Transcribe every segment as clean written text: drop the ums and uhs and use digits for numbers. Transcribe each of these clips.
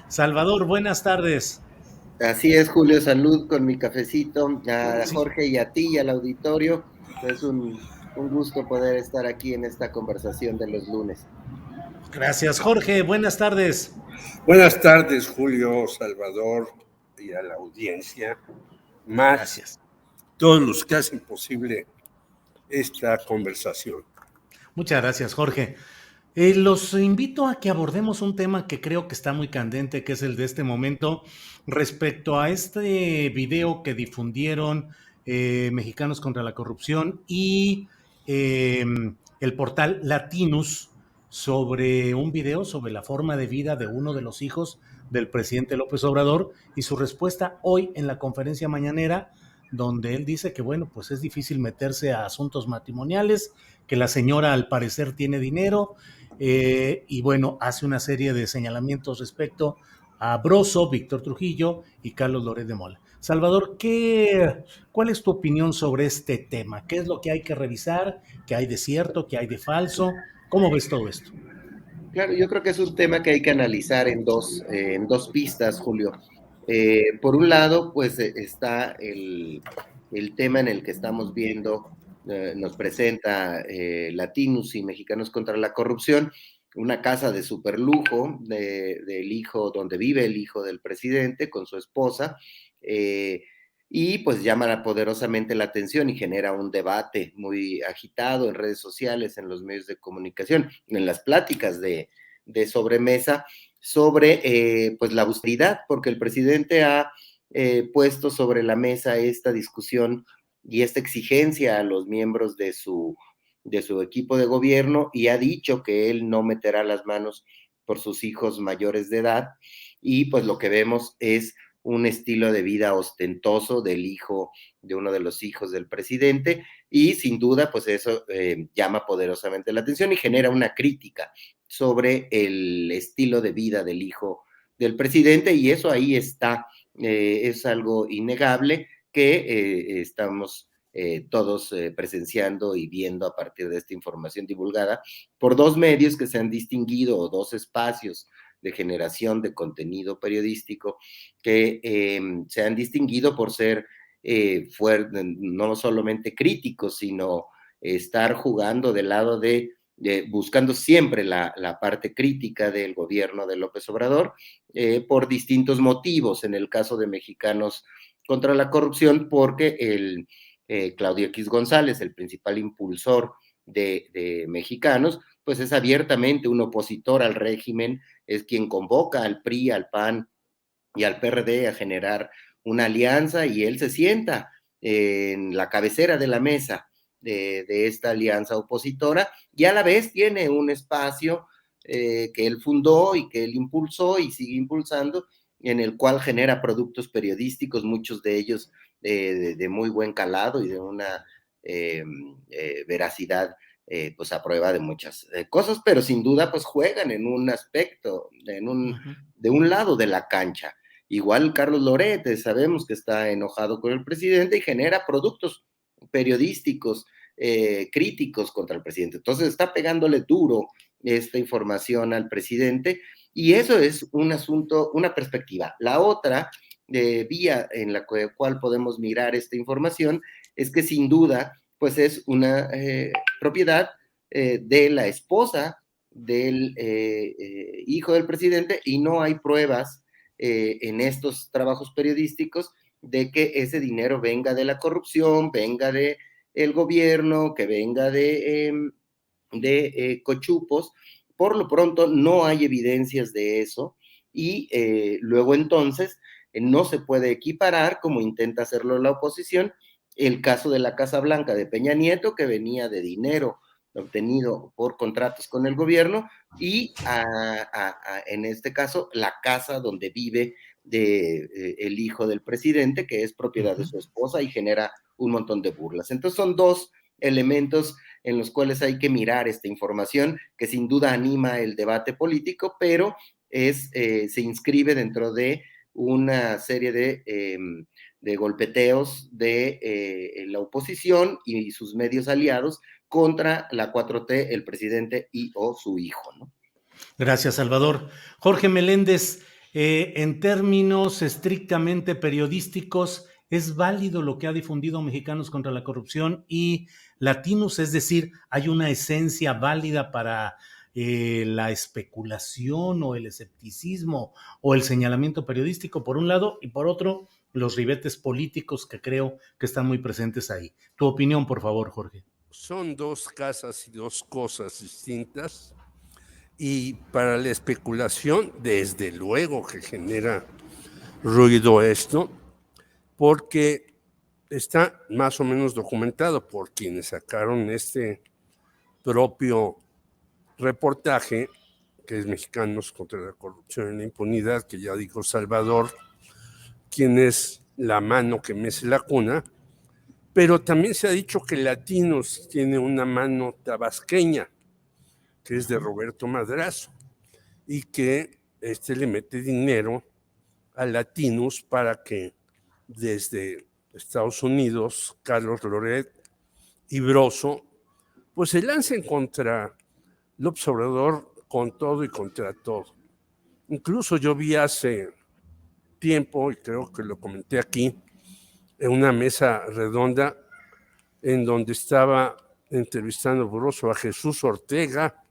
Salvador, buenas tardes. Así es, Julio, salud con mi cafecito. A Sí, Jorge y a ti y al auditorio. Es un gusto poder estar aquí en esta conversación de los lunes. gracias, Jorge. Buenas tardes. Buenas tardes, Julio, Salvador y a la audiencia, más Gracias. todos los que hacen posible esta conversación. Muchas gracias, Jorge. Los invito a que abordemos un tema que creo que está muy candente, que es el de este momento, respecto a este video que difundieron Mexicanos contra la Corrupción y eh, el portal Latinus sobre un video sobre la forma de vida de uno de los hijos del presidente López Obrador y su respuesta hoy en la conferencia mañanera, donde él dice que, bueno, pues es difícil meterse a asuntos matrimoniales, que la señora al parecer tiene dinero, y bueno, hace una serie de señalamientos respecto a Broso, Víctor Trujillo y Carlos Loret de Mola. Salvador, ¿cuál es tu opinión sobre este tema? ¿Qué es lo que hay que revisar? ¿Qué hay de cierto? ¿Qué hay de falso? ¿Cómo ves todo esto? Claro, yo creo que es un tema que hay que analizar en dos pistas, Julio. Por un lado, pues está el tema en el que estamos viendo, nos presenta Latinos y Mexicanos contra la Corrupción, una casa de superlujo del hijo, donde vive el hijo del presidente con su esposa, eh, y pues llama poderosamente la atención y genera un debate muy agitado en redes sociales, en los medios de comunicación, en las pláticas de sobremesa sobre pues la austeridad, porque el presidente ha puesto sobre la mesa esta discusión y esta exigencia a los miembros de su equipo de gobierno y ha dicho que él no meterá las manos por sus hijos mayores de edad y pues lo que vemos es un estilo de vida ostentoso del hijo, de uno de los hijos del presidente, y sin duda, pues eso llama poderosamente la atención y genera una crítica sobre el estilo de vida del hijo del presidente, y eso ahí está, es algo innegable que estamos todos presenciando y viendo a partir de esta información divulgada por dos medios que se han distinguido, o dos espacios de generación de contenido periodístico que se han distinguido por ser no solamente críticos, sino estar jugando del lado buscando siempre la parte crítica del gobierno de López Obrador, por distintos motivos. En el caso de Mexicanos contra la Corrupción, porque Claudio X González, el principal impulsor de Mexicanos, pues es abiertamente un opositor al régimen, es quien convoca al PRI, al PAN y al PRD a generar una alianza, y él se sienta en la cabecera de la mesa de esta alianza opositora, y a la vez tiene un espacio que él fundó y que él impulsó y sigue impulsando, en el cual genera productos periodísticos, muchos de ellos de muy buen calado y de una veracidad pues a prueba de muchas cosas, pero sin duda pues juegan en un aspecto, Uh -huh. de un lado de la cancha. Igual Carlos Loret, sabemos que está enojado con el presidente y genera productos periodísticos críticos contra el presidente. Entonces está pegándole duro esta información al presidente, y eso es un asunto, una perspectiva. La otra vía en la cual podemos mirar esta información es que sin duda pues es una propiedad de la esposa del hijo del presidente, y no hay pruebas en estos trabajos periodísticos de que ese dinero venga de la corrupción, venga de el gobierno, que venga de cochupos. Por lo pronto no hay evidencias de eso, y luego entonces no se puede equiparar, como intenta hacerlo la oposición, el caso de la Casa Blanca de Peña Nieto, que venía de dinero obtenido por contratos con el gobierno, y en este caso la casa donde vive el hijo del presidente, que es Uh propiedad de -huh. su esposa y genera un montón de burlas. Entonces son dos elementos en los cuales hay que mirar esta información, que sin duda anima el debate político, pero se inscribe dentro de una serie de golpeteos de la oposición y sus medios aliados contra la 4T, el presidente y o su hijo, ¿no? Gracias, Salvador. Jorge Meléndez, En términos estrictamente periodísticos, ¿es válido lo que ha difundido Mexicanos contra la Corrupción y Latinos? Es decir, ¿hay una esencia válida para la especulación o el escepticismo o el señalamiento periodístico, por un lado, y por otro, los ribetes políticos que creo que están muy presentes ahí? Tu opinión, por favor, Jorge. Son dos casas y dos cosas distintas. Y para la especulación, desde luego que genera ruido esto, porque está más o menos documentado por quienes sacaron este propio reportaje, que es Mexicanos contra la Corrupción y la Impunidad, que ya dijo Salvador, quien es la mano que mece la cuna, pero también se ha dicho que Latinos tiene una mano tabasqueña, que es de Roberto Madrazo, y que le mete dinero a Latinos para que desde Estados Unidos, Carlos Loret y Broso, pues se lancen contra López Obrador con todo y contra todo. Incluso yo vi hace tiempo, y creo que lo comenté aquí, en una mesa redonda en donde estaba entrevistando Broso a Jesús Ortega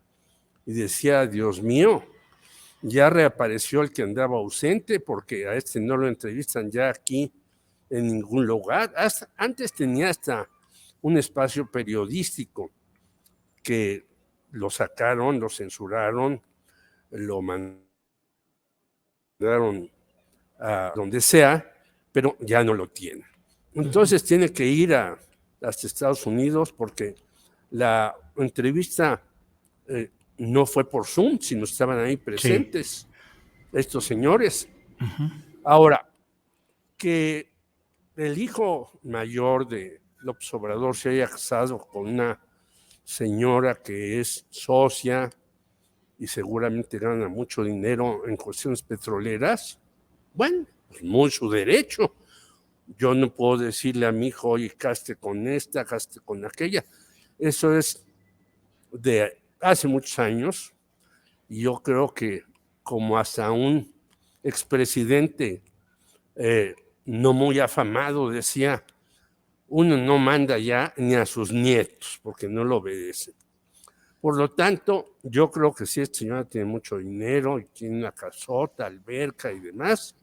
y decía, Dios mío, ya reapareció el que andaba ausente porque a este no lo entrevistan ya aquí en ningún lugar. Antes tenía hasta un espacio periodístico que lo sacaron, lo censuraron, lo mandaron a donde sea, pero ya no lo tiene. Entonces tiene que ir hasta Estados Unidos porque la entrevista no fue por Zoom, sino estaban ahí presentes estos señores. Ahora, que el hijo mayor de López Obrador se haya casado con una señora que es socia y seguramente gana mucho dinero en cuestiones petroleras, bueno, pues muy su derecho. Yo no puedo decirle a mi hijo, oye, caste con esta, caste con aquella. Eso es de hace muchos años y yo creo que como hasta un expresidente no muy afamado decía, uno no manda ya ni a sus nietos porque no lo obedecen. Por lo tanto, yo creo que si esta señora tiene mucho dinero y tiene una casota, alberca y demás,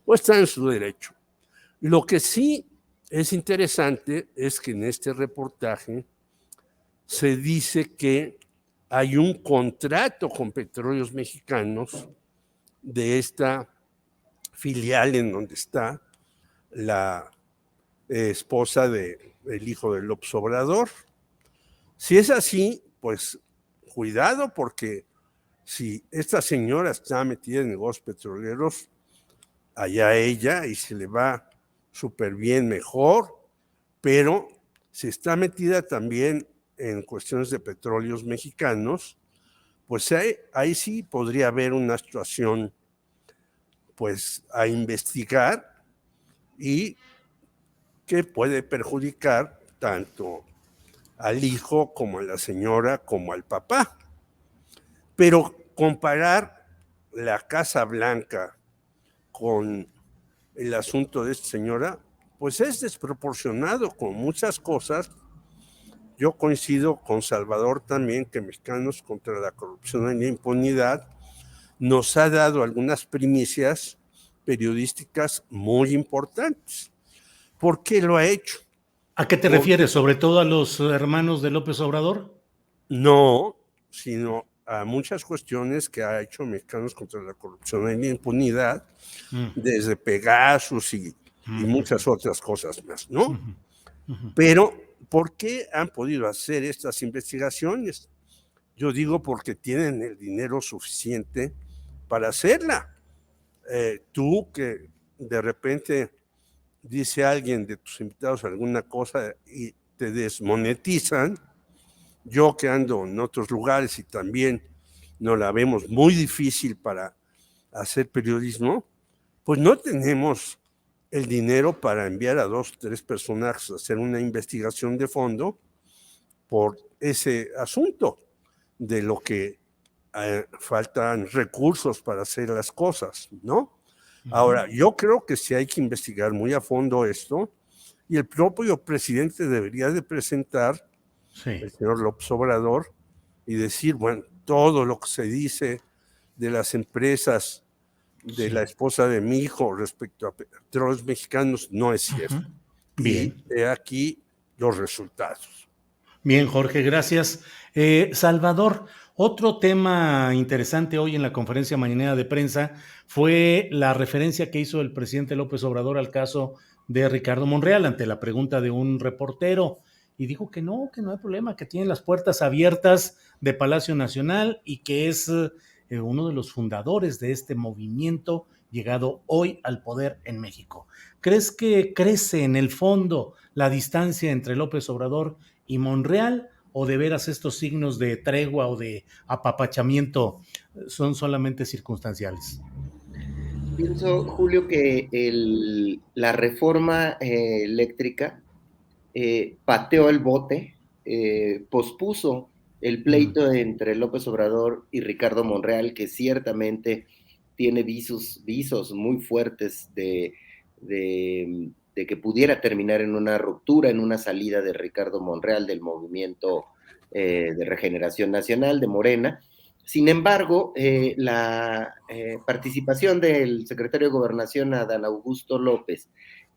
pues está en su derecho. Lo que sí es interesante es que en este reportaje se dice que hay un contrato con Petróleos Mexicanos de esta filial en donde está la esposa del hijo de López Obrador. Si es así, pues cuidado, porque si esta señora está metida en negocios petroleros, allá ella y se le va súper bien, mejor, pero si está metida también en cuestiones de petróleos mexicanos, pues ahí sí podría haber una situación pues a investigar y que puede perjudicar tanto al hijo como a la señora como al papá. Pero comparar la Casa Blanca con el asunto de esta señora, pues es desproporcionado con muchas cosas. Yo coincido con Salvador también que Mexicanos contra la Corrupción y la Impunidad nos ha dado algunas primicias periodísticas muy importantes. ¿Por qué lo ha hecho? ¿A qué te refieres? ¿Sobre todo a los hermanos de López Obrador? No, sino a muchas cuestiones que ha hecho Mexicanos contra la Corrupción y la Impunidad, desde Pegasus y muchas otras cosas más, ¿no? Pero, ¿por qué han podido hacer estas investigaciones? Yo digo porque tienen el dinero suficiente para hacerla. Tú que de repente dice alguien de tus invitados alguna cosa y te desmonetizan, yo que ando en otros lugares y también nos la vemos muy difícil para hacer periodismo, pues no tenemos el dinero para enviar a 2 o 3 personajes a hacer una investigación de fondo por ese asunto de lo que faltan recursos para hacer las cosas, ¿no? Ahora, yo creo que sí hay que investigar muy a fondo esto y el propio presidente debería de presentar, el señor López Obrador, y decir, bueno, todo lo que se dice de las empresas de la esposa de mi hijo respecto a petróleos mexicanos no es cierto. Bien. Y aquí los resultados. Bien, Jorge, gracias. Salvador, otro tema interesante hoy en la conferencia mañanera de prensa fue la referencia que hizo el presidente López Obrador al caso de Ricardo Monreal ante la pregunta de un reportero y dijo que no hay problema, que tiene las puertas abiertas de Palacio Nacional y que es uno de los fundadores de este movimiento llegado hoy al poder en México. ¿Crees que crece en el fondo la distancia entre López Obrador y Monreal, o de veras estos signos de tregua o de apapachamiento son solamente circunstanciales? Pienso, Julio, que la reforma eléctrica pateó el bote, pospuso el pleito entre López Obrador y Ricardo Monreal, que ciertamente tiene visos muy fuertes de que pudiera terminar en una ruptura, en una salida de Ricardo Monreal del movimiento de Regeneración Nacional de Morena. Sin embargo, la participación del secretario de Gobernación, Adán Augusto López,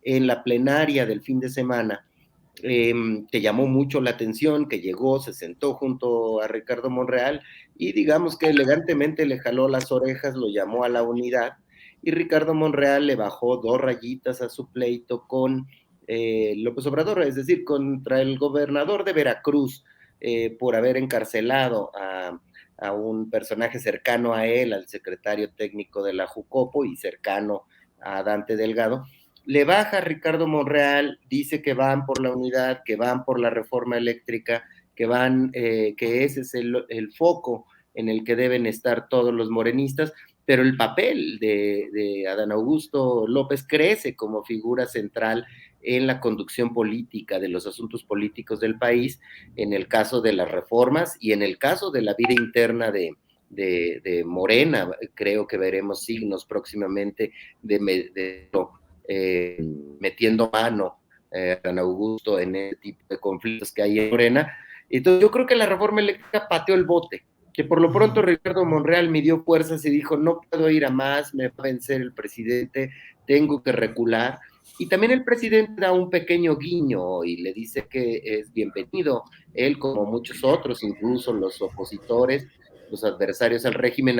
en la plenaria del fin de semana, que llamó mucho la atención, que llegó, se sentó junto a Ricardo Monreal y digamos que elegantemente le jaló las orejas, lo llamó a la unidad y Ricardo Monreal le bajó 2 rayitas a su pleito con López Obrador, es decir, contra el gobernador de Veracruz por haber encarcelado a un personaje cercano a él, al secretario técnico de la Jucopo y cercano a Dante Delgado. Le baja Ricardo Monreal, dice que van por la unidad, que van por la reforma eléctrica, que ese es el foco en el que deben estar todos los morenistas, pero el papel de Adán Augusto López crece como figura central en la conducción política de los asuntos políticos del país, en el caso de las reformas y en el caso de la vida interna de Morena. Creo que veremos signos próximamente de metiendo mano Adán Augusto en ese tipo de conflictos que hay en Morena. Entonces yo creo que la reforma eléctrica pateó el bote, que por lo pronto Ricardo Monreal midió fuerzas y dijo, no puedo ir a más, me va a vencer el presidente, tengo que recular. Y también el presidente da un pequeño guiño y le dice que es bienvenido, él como muchos otros, incluso los opositores, los adversarios al régimen,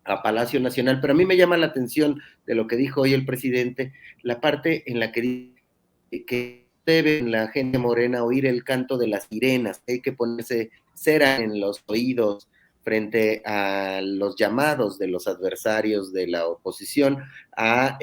a Palacio Nacional, pero a mí me llama la atención de lo que dijo hoy el presidente, la parte en la que dice que debe la gente morena oír el canto de las sirenas, hay que ponerse cera en los oídos frente a los llamados de los adversarios de la oposición a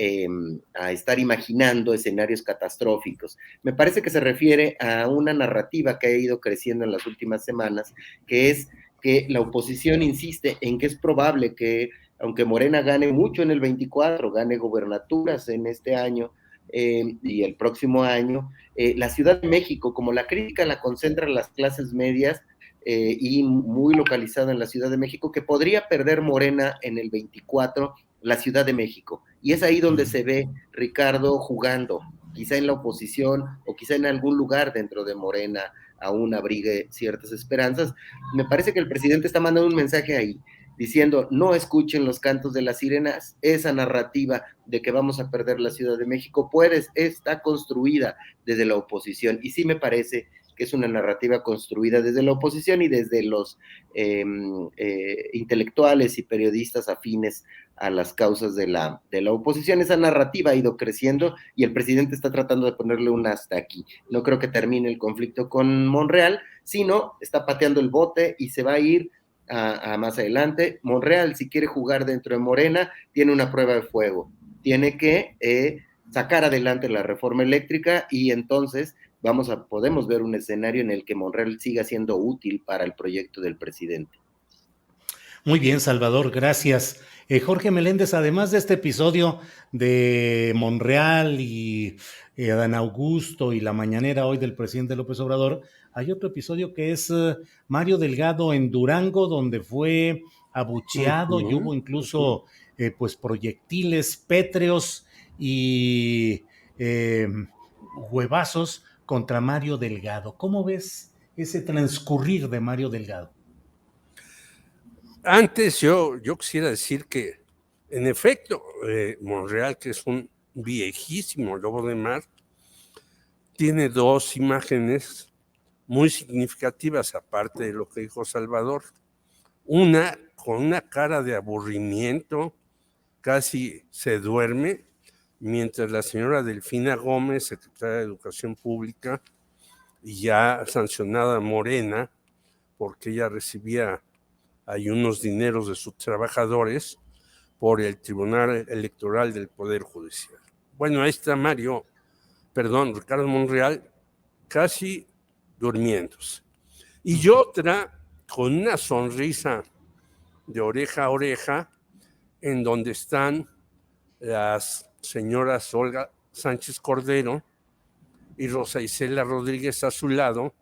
estar imaginando escenarios catastróficos. Me parece que se refiere a una narrativa que ha ido creciendo en las últimas semanas, que es que la oposición insiste en que es probable que, aunque Morena gane mucho en el 24, gane gobernaturas en este año y el próximo año, la Ciudad de México, como la crítica la concentran las clases medias y muy localizada en la Ciudad de México, que podría perder Morena en el 24, la Ciudad de México. Y es ahí donde se ve Ricardo jugando, quizá en la oposición o quizá en algún lugar dentro de Morena aún abrigue ciertas esperanzas. Me parece que el presidente está mandando un mensaje ahí, diciendo, no escuchen los cantos de las sirenas, esa narrativa de que vamos a perder la Ciudad de México, está construida desde la oposición, y sí me parece que es una narrativa construida desde la oposición y desde los intelectuales y periodistas afines a las causas de la oposición. Esa narrativa ha ido creciendo y el presidente está tratando de ponerle un hasta aquí. No creo que termine el conflicto con Monreal, sino está pateando el bote y se va a ir a más adelante. Monreal, si quiere jugar dentro de Morena, tiene una prueba de fuego. Tiene que sacar adelante la reforma eléctrica y entonces podemos ver un escenario en el que Monreal siga siendo útil para el proyecto del presidente. Muy bien, Salvador, gracias. Jorge Meléndez, además de este episodio de Monreal y Adán Augusto y la mañanera hoy del presidente López Obrador, hay otro episodio que es Mario Delgado en Durango, donde fue abucheado y hubo incluso pues proyectiles pétreos y huevazos contra Mario Delgado. ¿Cómo ves ese transcurrir de Mario Delgado? Antes yo quisiera decir que, en efecto, Monreal, que es un viejísimo lobo de mar, tiene dos imágenes muy significativas, aparte de lo que dijo Salvador. Una con una cara de aburrimiento, casi se duerme, mientras la señora Delfina Gómez, secretaria de Educación Pública, y ya sancionada Morena, porque ella recibía ahí unos dineros de sus trabajadores por el Tribunal Electoral del Poder Judicial. Bueno, ahí está Ricardo Monreal, casi durmiéndose. Y otra con una sonrisa de oreja a oreja, en donde están las señoras Olga Sánchez Cordero y Rosa Isela Rodríguez a su lado,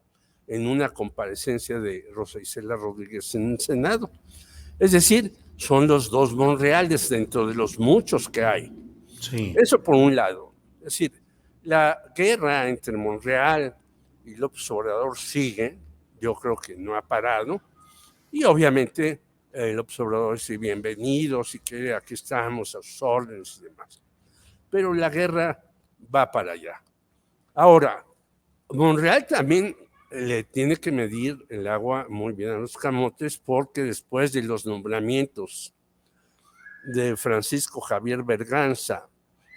en una comparecencia de Rosa Isela Rodríguez en el Senado. Es decir, son los dos Monreales dentro de los muchos que hay. Sí. Eso por un lado. Es decir, la guerra entre Monreal y López Obrador sigue, yo creo que no ha parado, y obviamente López Obrador dice bienvenidos y que aquí estamos a sus órdenes y demás. Pero la guerra va para allá. Ahora, Monreal también le tiene que medir el agua muy bien a los camotes, porque después de los nombramientos de Francisco Javier Berganza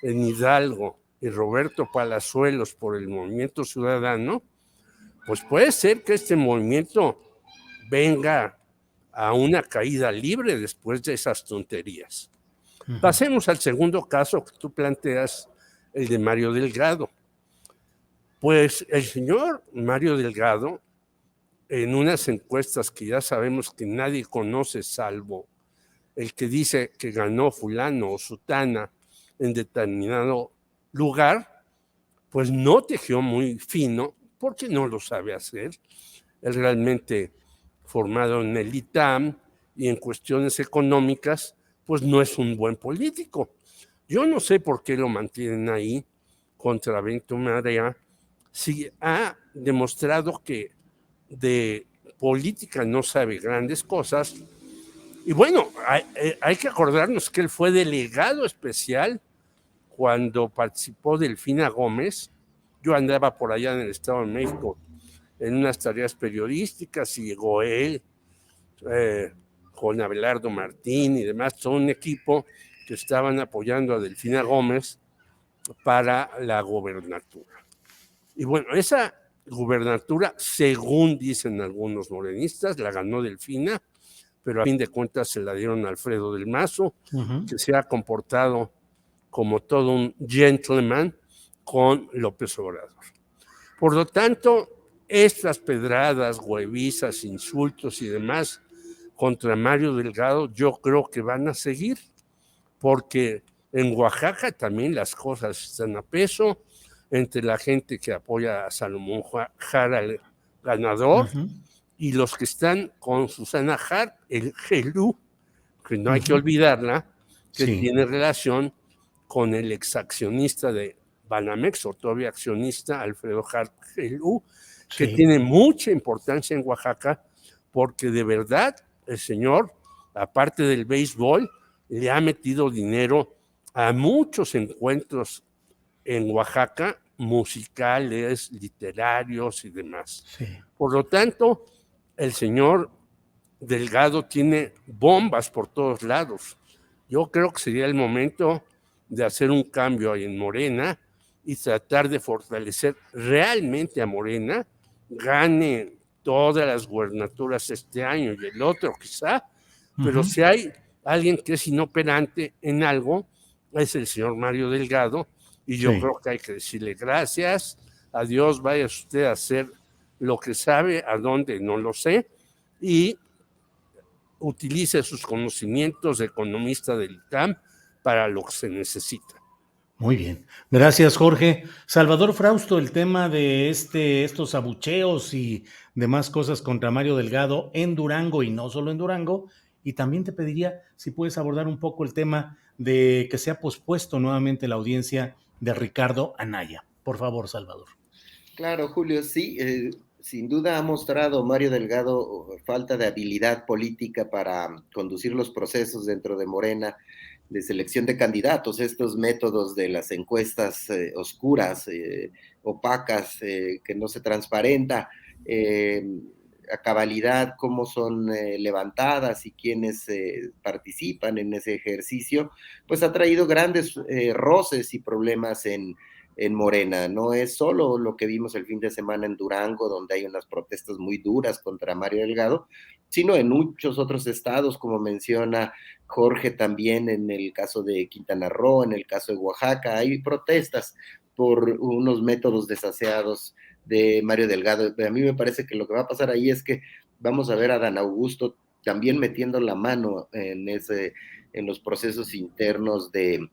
en Hidalgo y Roberto Palazuelos por el Movimiento Ciudadano, pues puede ser que este movimiento venga a una caída libre después de esas tonterías. Pasemos al segundo caso que tú planteas, el de Mario Delgado. Pues el señor Mario Delgado, en unas encuestas que ya sabemos que nadie conoce salvo el que dice que ganó fulano o sutana en determinado lugar, pues no tejió muy fino porque no lo sabe hacer. Él realmente formado en el ITAM y en cuestiones económicas, pues no es un buen político. Yo no sé por qué lo mantienen ahí contra viento marea, si ha demostrado que de política no sabe grandes cosas. Y bueno, hay que acordarnos que él fue delegado especial cuando participó Delfina Gómez. Yo andaba por allá en el Estado de México en unas tareas periodísticas y llegó él con Abelardo Martín y demás, todo un equipo que estaban apoyando a Delfina Gómez para la gobernatura. Y bueno, esa gubernatura, según dicen algunos morenistas, la ganó Delfina, pero a fin de cuentas se la dieron a Alfredo del Mazo, que se ha comportado como todo un gentleman con López Obrador. Por lo tanto, estas pedradas, huevizas, insultos y demás contra Mario Delgado, yo creo que van a seguir, porque en Oaxaca también las cosas están a peso, entre la gente que apoya a Salomón Jara, el ganador, y los que están con Susana Hart, el GELU, que no hay que olvidarla, que tiene relación con el exaccionista de Banamex, o todavía accionista, Alfredo Hart GELU, que tiene mucha importancia en Oaxaca, porque de verdad el señor, aparte del béisbol, le ha metido dinero a muchos encuentros en Oaxaca, musicales, literarios y demás. Por lo tanto, el señor Delgado tiene bombas por todos lados. Yo creo que sería el momento de hacer un cambio ahí en Morena y tratar de fortalecer realmente a Morena, gane todas las gubernaturas este año y el otro quizá, pero si hay alguien que es inoperante en algo, es el señor Mario Delgado, y yo creo que hay que decirle gracias, adiós, vaya usted a hacer lo que sabe, a dónde no lo sé, y utilice sus conocimientos de economista del ITAM para lo que se necesita. Muy bien. Gracias, Jorge. Salvador Frausto, el tema de estos abucheos y demás cosas contra Mario Delgado en Durango y no solo en Durango. Y también te pediría si puedes abordar un poco el tema de que se ha pospuesto nuevamente la audiencia de Ricardo Anaya. Por favor, Salvador. Claro, Julio, sí, sin duda ha mostrado Mario Delgado falta de habilidad política para conducir los procesos dentro de Morena de selección de candidatos, estos métodos de las encuestas oscuras, opacas, que no se transparenta a cabalidad cómo son levantadas y quiénes participan en ese ejercicio, pues ha traído grandes roces y problemas en Morena. No es solo lo que vimos el fin de semana en Durango, donde hay unas protestas muy duras contra Mario Delgado, sino en muchos otros estados, como menciona Jorge también en el caso de Quintana Roo, en el caso de Oaxaca, hay protestas por unos métodos desaseados de Mario Delgado. A mí me parece que lo que va a pasar ahí es que vamos a ver a Dan Augusto también metiendo la mano en los procesos internos de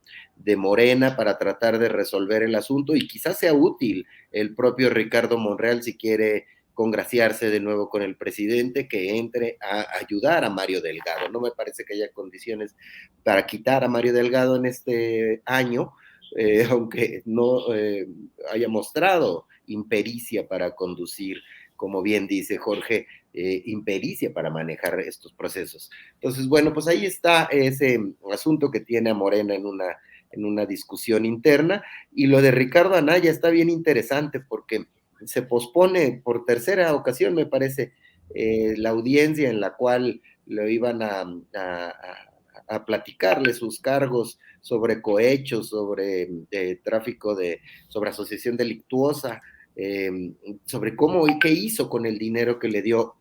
Morena para tratar de resolver el asunto, y quizás sea útil el propio Ricardo Monreal, si quiere congraciarse de nuevo con el presidente, que entre a ayudar a Mario Delgado. No me parece que haya condiciones para quitar a Mario Delgado en este año, aunque no haya mostrado impericia para conducir, como bien dice Jorge, impericia para manejar estos procesos. Entonces, bueno, pues ahí está ese asunto que tiene a Morena en una discusión interna, y lo de Ricardo Anaya está bien interesante porque se pospone por tercera ocasión, me parece, la audiencia en la cual lo iban a platicarle sus cargos sobre cohechos, sobre tráfico sobre asociación delictuosa, sobre cómo y qué hizo con el dinero que le dio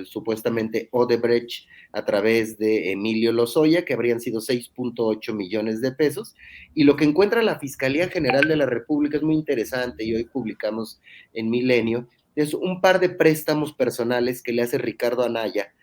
supuestamente Odebrecht a través de Emilio Lozoya, que habrían sido 6.8 millones de pesos, y lo que encuentra la Fiscalía General de la República es muy interesante, y hoy publicamos en Milenio, es un par de préstamos personales que le hace Ricardo Anaya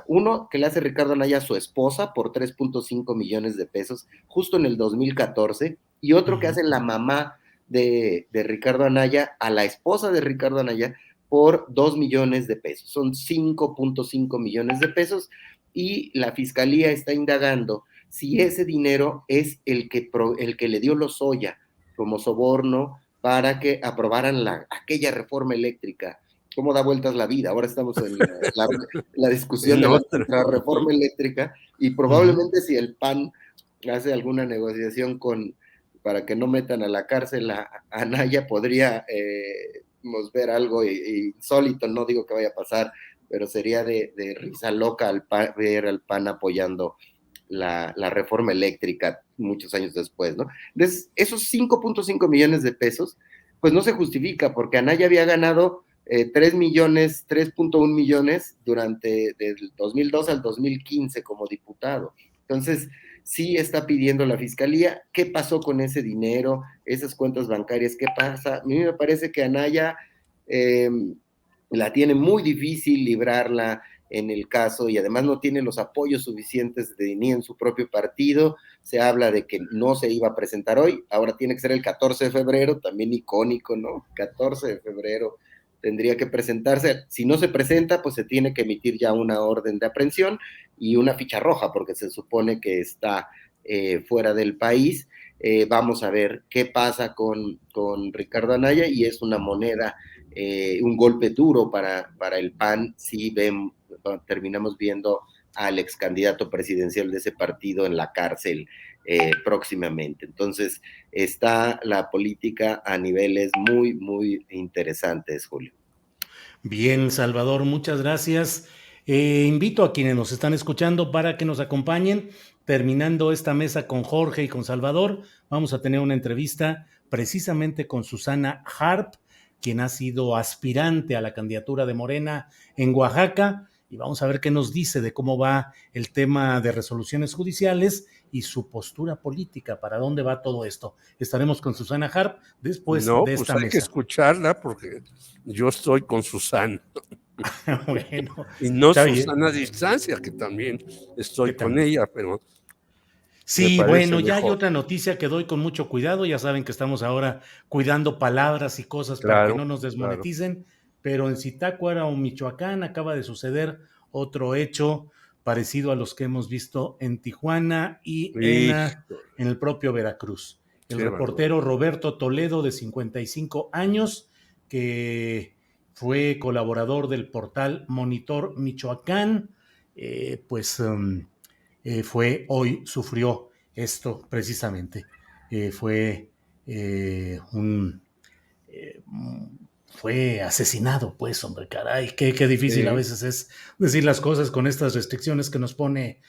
uno que le hace Ricardo Anaya a su esposa por 3.5 millones de pesos, justo en el 2014, y otro que hace la mamá de Ricardo Anaya a la esposa de Ricardo Anaya por 2 millones de pesos. Son 5.5 millones de pesos, y la fiscalía está indagando si ese dinero es el que le dio Lozoya como soborno para que aprobaran aquella reforma eléctrica. ¿Cómo da vueltas la vida? Ahora estamos en la discusión de la reforma eléctrica, y probablemente si el PAN hace alguna negociación para que no metan a la cárcel a Anaya, podríamos ver algo insólito. No digo que vaya a pasar, pero sería de risa loca ver al PAN apoyando la reforma eléctrica muchos años después, ¿no? Entonces, esos 5.5 millones de pesos, pues no se justifica, porque Anaya había ganado 3.1 millones durante del 2002 al 2015 como diputado. Entonces, sí está pidiendo la fiscalía qué pasó con ese dinero, esas cuentas bancarias, qué pasa. A mí me parece que Anaya la tiene muy difícil librarla en el caso, y además no tiene los apoyos suficientes ni en su propio partido. Se habla de que no se iba a presentar hoy, ahora tiene que ser el 14 de febrero, también icónico, ¿no? 14 de febrero tendría que presentarse. Si no se presenta, pues se tiene que emitir ya una orden de aprehensión y una ficha roja, porque se supone que está fuera del país. Vamos a ver qué pasa con Ricardo Anaya, y es una moneda, un golpe duro para el PAN si terminamos viendo al ex candidato presidencial de ese partido en la cárcel próximamente. Entonces, está la política a niveles muy, muy interesantes, Julio. Bien, Salvador, muchas gracias. Invito a quienes nos están escuchando para que nos acompañen. Terminando esta mesa con Jorge y con Salvador, vamos a tener una entrevista precisamente con Susana Harp, quien ha sido aspirante a la candidatura de Morena en Oaxaca, y vamos a ver qué nos dice de cómo va el tema de resoluciones judiciales y su postura política, para dónde va todo esto. Estaremos con Susana Harp después de esta mesa. Hay que escucharla, porque yo estoy con Susana. Bueno, y no Susana a distancia, que también estoy con ella, pero Sí, bueno, ya hay otra noticia que doy con mucho cuidado. Ya saben que estamos ahora cuidando palabras y cosas para que no nos desmoneticen, pero en Zitácuaro, Michoacán, acaba de suceder otro hecho parecido a los que hemos visto en Tijuana y en el propio Veracruz. El reportero Roberto Toledo, de 55 años, que fue colaborador del portal Monitor Michoacán, sufrió esto precisamente. Fue asesinado, pues, hombre, caray, qué difícil a veces es decir las cosas con estas restricciones que nos pone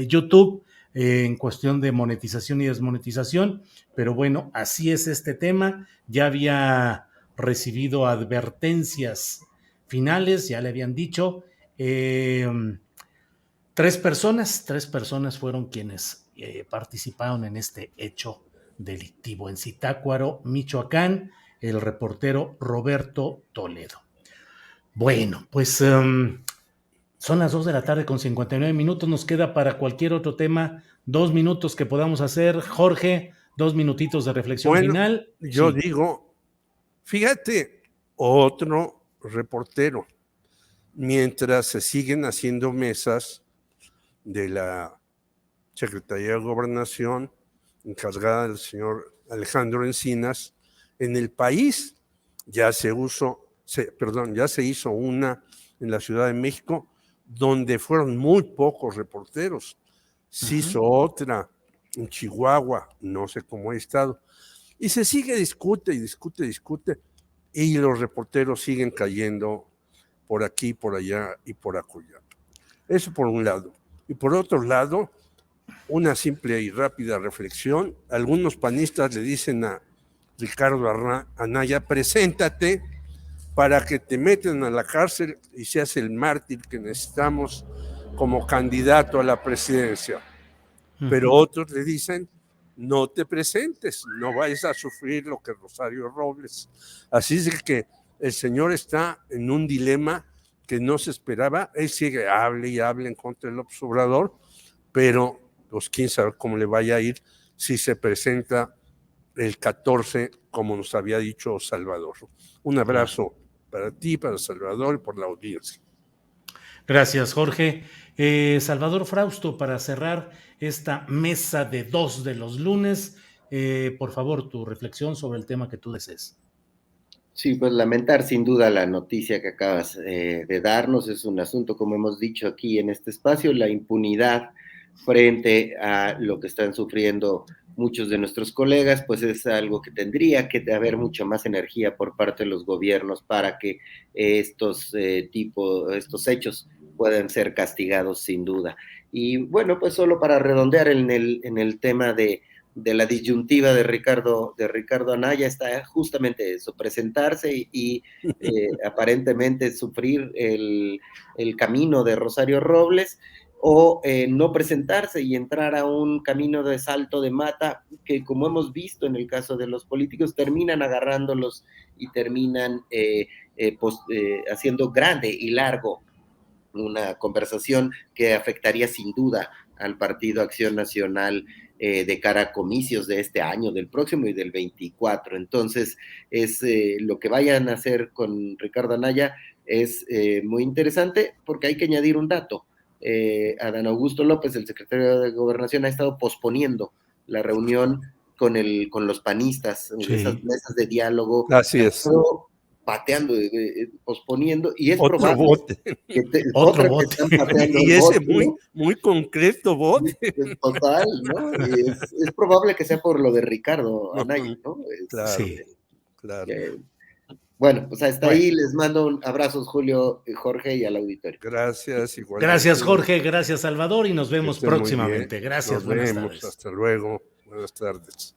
YouTube en cuestión de monetización y desmonetización, pero bueno, así es este tema. Ya había recibido advertencias finales, ya le habían dicho. Tres personas fueron quienes participaron en este hecho delictivo en Zitácuaro, Michoacán, el reportero Roberto Toledo. Bueno, pues son las 2 de la tarde con 59 minutos. Nos queda para cualquier otro tema 2 minutos que podamos hacer. Jorge, 2 minutitos de reflexión final. Yo digo, fíjate, otro reportero, mientras se siguen haciendo mesas de la Secretaría de Gobernación, encargada del señor Alejandro Encinas, en el país ya se hizo una en la Ciudad de México, donde fueron muy pocos reporteros. Se hizo otra en Chihuahua, no sé cómo ha estado. Y se sigue, discute, y los reporteros siguen cayendo por aquí, por allá y por acullá. Eso por un lado. Y por otro lado, una simple y rápida reflexión. Algunos panistas le dicen a Ricardo Anaya, preséntate para que te metan a la cárcel y seas el mártir que necesitamos como candidato a la presidencia. Pero otros le dicen, no te presentes, no vayas a sufrir lo que Rosario Robles. Así es que el señor está en un dilema que no se esperaba. Él sigue, hable y hable en contra del López Obrador, pero pues quién sabe cómo le vaya a ir si se presenta el 14, como nos había dicho Salvador. Un abrazo para ti, para Salvador y por la audiencia. Gracias, Jorge. Salvador Frausto, para cerrar esta mesa de 2 de los lunes, por favor, tu reflexión sobre el tema que tú desees. Sí, pues lamentar sin duda la noticia que acabas de darnos. Es un asunto, como hemos dicho aquí en este espacio, la impunidad frente a lo que están sufriendo muchos de nuestros colegas, pues es algo que tendría que haber mucha más energía por parte de los gobiernos para que estos hechos puedan ser castigados sin duda. Y bueno, pues solo para redondear en el tema de la disyuntiva de Ricardo Anaya, está justamente eso, presentarse y aparentemente sufrir el camino de Rosario Robles, o no presentarse y entrar a un camino de salto de mata que, como hemos visto en el caso de los políticos, terminan agarrándolos y terminan haciendo grande y largo una conversación que afectaría sin duda al Partido Acción Nacional de cara a comicios de este año, del próximo y del 24. Entonces, lo que vayan a hacer con Ricardo Anaya es muy interesante, porque hay que añadir un dato. Adán Augusto López, el secretario de Gobernación, ha estado posponiendo la reunión con los panistas, esas mesas de diálogo. Así es. Pateando, posponiendo, y es otro probable bote. Otro bote. Que están pateando y ese bote, muy concreto bote. Total, ¿no? Es probable que sea por lo de Ricardo Anaya, ¿no? Claro, sí. Claro. Bueno, pues hasta ahí les mando abrazos, Julio, Jorge, y al auditorio. Gracias, igualmente. Gracias, Jorge, gracias, Salvador, y nos vemos próximamente. Gracias, buenas tardes. Hasta luego, buenas tardes.